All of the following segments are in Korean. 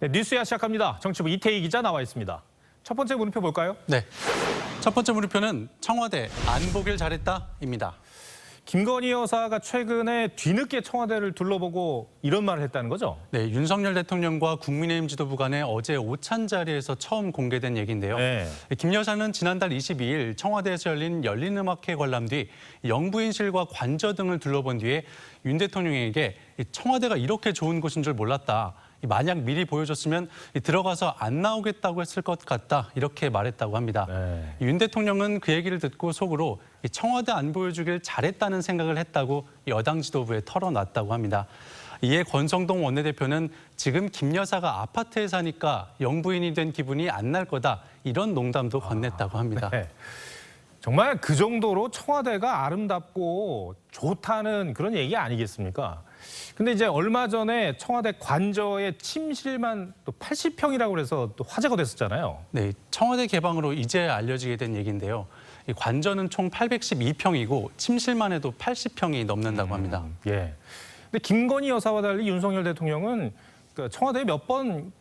네, 뉴스야 시작합니다. 정치부 이태희 기자 나와 있습니다. 첫 번째 물음표 볼까요? 네. 첫 번째 물음표는 청와대 안 보길 잘했다입니다. 김건희 여사가 최근에 뒤늦게 청와대를 둘러보고 이런 말을 했다는 거죠? 네, 윤석열 대통령과 국민의힘 지도부 간에 어제 오찬 자리에서 처음 공개된 얘기인데요. 네. 김 여사는 지난달 22일 청와대에서 열린 열린음악회 관람 뒤 영부인실과 관저 등을 둘러본 뒤에 윤 대통령에게 청와대가 이렇게 좋은 곳인 줄 몰랐다. 만약 미리 보여줬으면 들어가서 안 나오겠다고 했을 것 같다. 이렇게 말했다고 합니다. 네. 윤 대통령은 그 얘기를 듣고 속으로 청와대 안 보여주길 잘했다는 생각을 했다고 여당 지도부에 털어놨다고 합니다. 이에 권성동 원내대표는 지금 김 여사가 아파트에 사니까 영부인이 된 기분이 안 날 거다. 이런 농담도 건넸다고 합니다. 네. 정말 그 정도로 청와대가 아름답고 좋다는 그런 얘기 아니겠습니까? 근데 이제 얼마 전에 청와대 관저의 침실만 또 80평이라고 해서 또 화제가 됐었잖아요. 네, 청와대 개방으로 이제 알려지게 된 얘기인데요. 이 관저는 총 812평이고 침실만 해도 80평이 넘는다고 합니다. 예. 근데 김건희 여사와 달리 윤석열 대통령은 청와대에 몇 번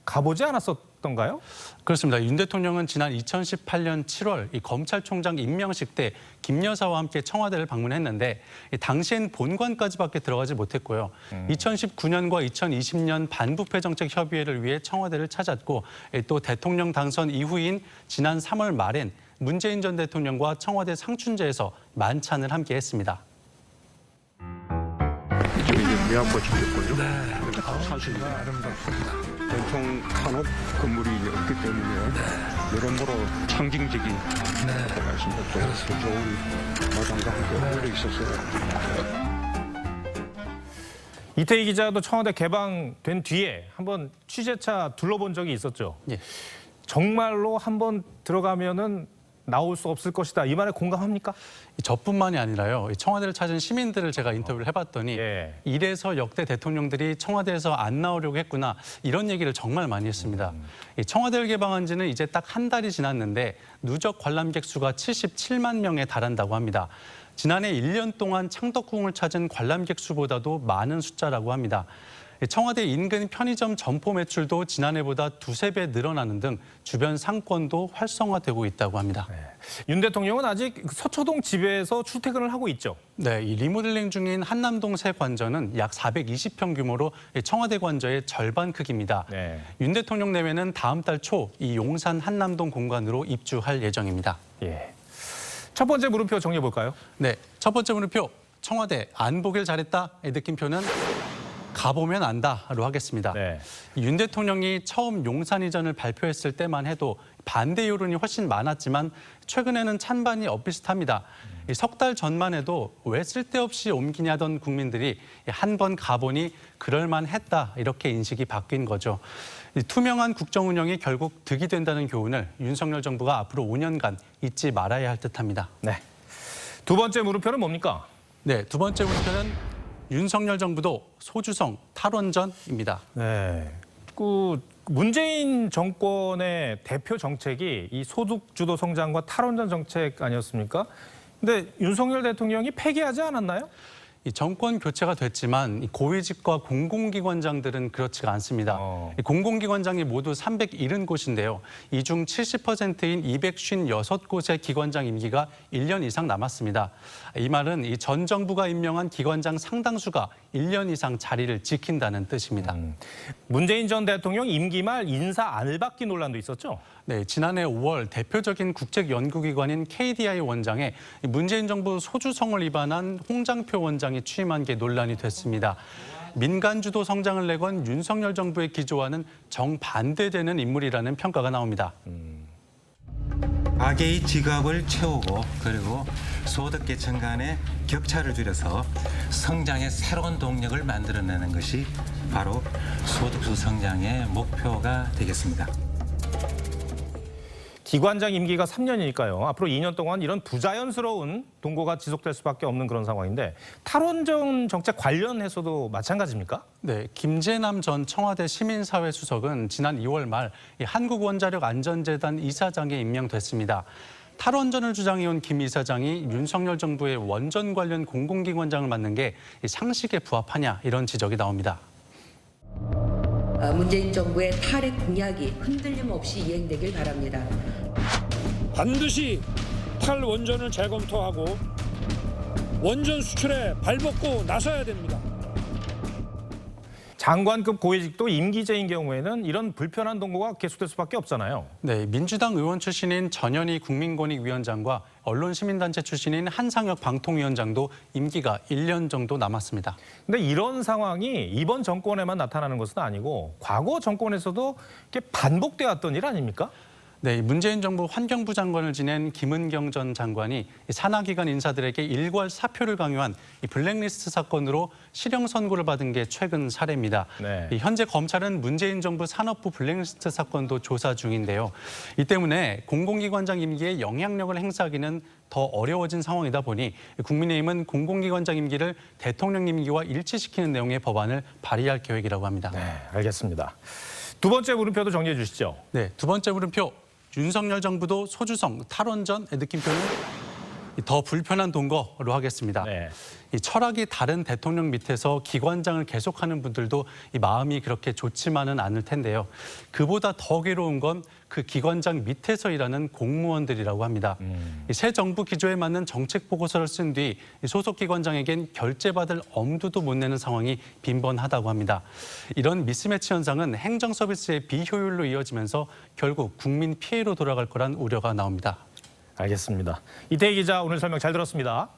가보지 않았었던가요? 그렇습니다. 윤 대통령은 지난 2018년 7월 이 검찰총장 임명식 때 김 여사와 함께 청와대를 방문했는데 당시엔 본관까지밖에 들어가지 못했고요. 2019년과 2020년 반부패 정책 협의회를 위해 청와대를 찾았고 또 대통령 당선 이후인 지난 3월 말엔 문재인 전 대통령과 청와대 상춘제에서 만찬을 함께 했습니다. 이쪽에 이제 미약꽃이 피었거든요. 네. 사실 아름답습니다. 전통 한옥 건물이 없기 때문에 여러모로 상징적인 말씀도 또 좋은 마당과 함께 어울려 있었어요. 이태희 기자도 청와대 개방된 뒤에 한번 취재차 둘러본 적이 있었죠. 예. 정말로 한번 들어가면은 나올 수 없을 것이다. 이 말에 공감합니까? 저뿐만이 아니라요. 청와대를 찾은 시민들을 제가 인터뷰를 해봤더니 예. 이래서 역대 대통령들이 청와대에서 안 나오려고 했구나 이런 얘기를 정말 많이 했습니다. 이 청와대를 개방한 지는 이제 딱 한 달이 지났는데 누적 관람객 수가 77만 명에 달한다고 합니다. 지난해 1년 동안 창덕궁을 찾은 관람객 수보다도 많은 숫자라고 합니다. 청와대 인근 편의점 점포 매출도 지난해보다 두세 배 늘어나는 등 주변 상권도 활성화되고 있다고 합니다. 네. 윤 대통령은 아직 서초동 집에서 출퇴근을 하고 있죠. 네, 이 리모델링 중인 한남동 새 관저는 약 420평 규모로 청와대 관저의 절반 크기입니다. 네. 윤 대통령 내외는 다음 달 초 이 용산 한남동 공간으로 입주할 예정입니다. 예. 첫 번째 물음표 정리해 볼까요? 네, 첫 번째 물음표 청와대 안 보길 잘했다의 느낌표는 가보면 안다로 하겠습니다. 네. 윤 대통령이 처음 용산 이전을 발표했을 때만 해도 반대 여론이 훨씬 많았지만 최근에는 찬반이 엇비슷합니다. 석 달 전만 해도 왜 쓸데없이 옮기냐던 국민들이 한 번 가보니 그럴만했다 이렇게 인식이 바뀐 거죠. 투명한 국정 운영이 결국 득이 된다는 교훈을 윤석열 정부가 앞으로 5년간 잊지 말아야 할 듯합니다. 네. 두 번째 물음표는 뭡니까? 네, 두 번째 물음표는 윤석열 정부도 소주성 탈원전입니다. 네. 문재인 정권의 대표 정책이 이 소득주도 성장과 탈원전 정책 아니었습니까? 근데 윤석열 대통령이 폐기하지 않았나요? 이 정권 교체가 됐지만 이 고위직과 공공기관장들은 그렇지가 않습니다. 이 공공기관장이 모두 370곳인데요. 이 중 70%인 256곳의 기관장 임기가 1년 이상 남았습니다. 이 말은 이 전 정부가 임명한 기관장 상당수가 1년 이상 자리를 지킨다는 뜻입니다. 문재인 전 대통령 임기 말 인사 안받기 논란도 있었죠? 네, 지난해 5월 대표적인 국책연구기관인 KDI 원장에 문재인 정부 소주성을 위반한 홍장표 원장이 취임한 게 논란이 됐습니다. 민간주도 성장을 내건 윤석열 정부의 기조와는 정반대되는 인물이라는 평가가 나옵니다. 악의 지갑을 채우고 그리고 소득계층 간의 격차를 줄여서 성장의 새로운 동력을 만들어내는 것이 바로 소득주 성장의 목표가 되겠습니다. 기관장 임기가 3년이니까요. 앞으로 2년 동안 이런 부자연스러운 동고가 지속될 수밖에 없는 그런 상황인데 탈원전 정책 관련해서도 마찬가지입니까? 네, 김재남 전 청와대 시민사회 수석은 지난 2월 말 한국원자력안전재단 이사장에 임명됐습니다. 탈원전을 주장해온 김 이사장이 윤석열 정부의 원전 관련 공공기관장을 맡는 게 상식에 부합하냐 이런 지적이 나옵니다. 문재인 정부의 탈핵 공약이 흔들림 없이 이행되길 바랍니다. 반드시 탈원전을 재검토하고 원전 수출에 발벗고 나서야 됩니다. 장관급 고위직도 임기제인 경우에는 이런 불편한 동거가 계속될 수밖에 없잖아요. 네, 민주당 의원 출신인 전현희 국민권익위원장과 언론시민단체 출신인 한상혁 방통위원장도 임기가 1년 정도 남았습니다. 근데 이런 상황이 이번 정권에만 나타나는 것은 아니고 과거 정권에서도 이렇게 반복되었던 일 아닙니까? 네, 문재인 정부 환경부 장관을 지낸 김은경 전 장관이 산하기관 인사들에게 일괄 사표를 강요한 이 블랙리스트 사건으로 실형 선고를 받은 게 최근 사례입니다. 네. 현재 검찰은 문재인 정부 산업부 블랙리스트 사건도 조사 중인데요. 이 때문에 공공기관장 임기에 영향력을 행사하기는 더 어려워진 상황이다 보니 국민의힘은 공공기관장 임기를 대통령 임기와 일치시키는 내용의 법안을 발의할 계획이라고 합니다. 네, 알겠습니다. 두 번째 물음표도 정리해 주시죠. 네, 두 번째 물음표. 윤석열 정부도 소주성 탈원전 느낌표는 더 불편한 동거로 하겠습니다. 네. 이 철학이 다른 대통령 밑에서 기관장을 계속하는 분들도 이 마음이 그렇게 좋지만은 않을 텐데요. 그보다 더 괴로운 건 그 기관장 밑에서 일하는 공무원들이라고 합니다. 이 새 정부 기조에 맞는 정책 보고서를 쓴 뒤 소속 기관장에겐 결제받을 엄두도 못 내는 상황이 빈번하다고 합니다. 이런 미스매치 현상은 행정 서비스의 비효율로 이어지면서 결국 국민 피해로 돌아갈 거란 우려가 나옵니다. 알겠습니다. 이태희 기자 오늘 설명 잘 들었습니다.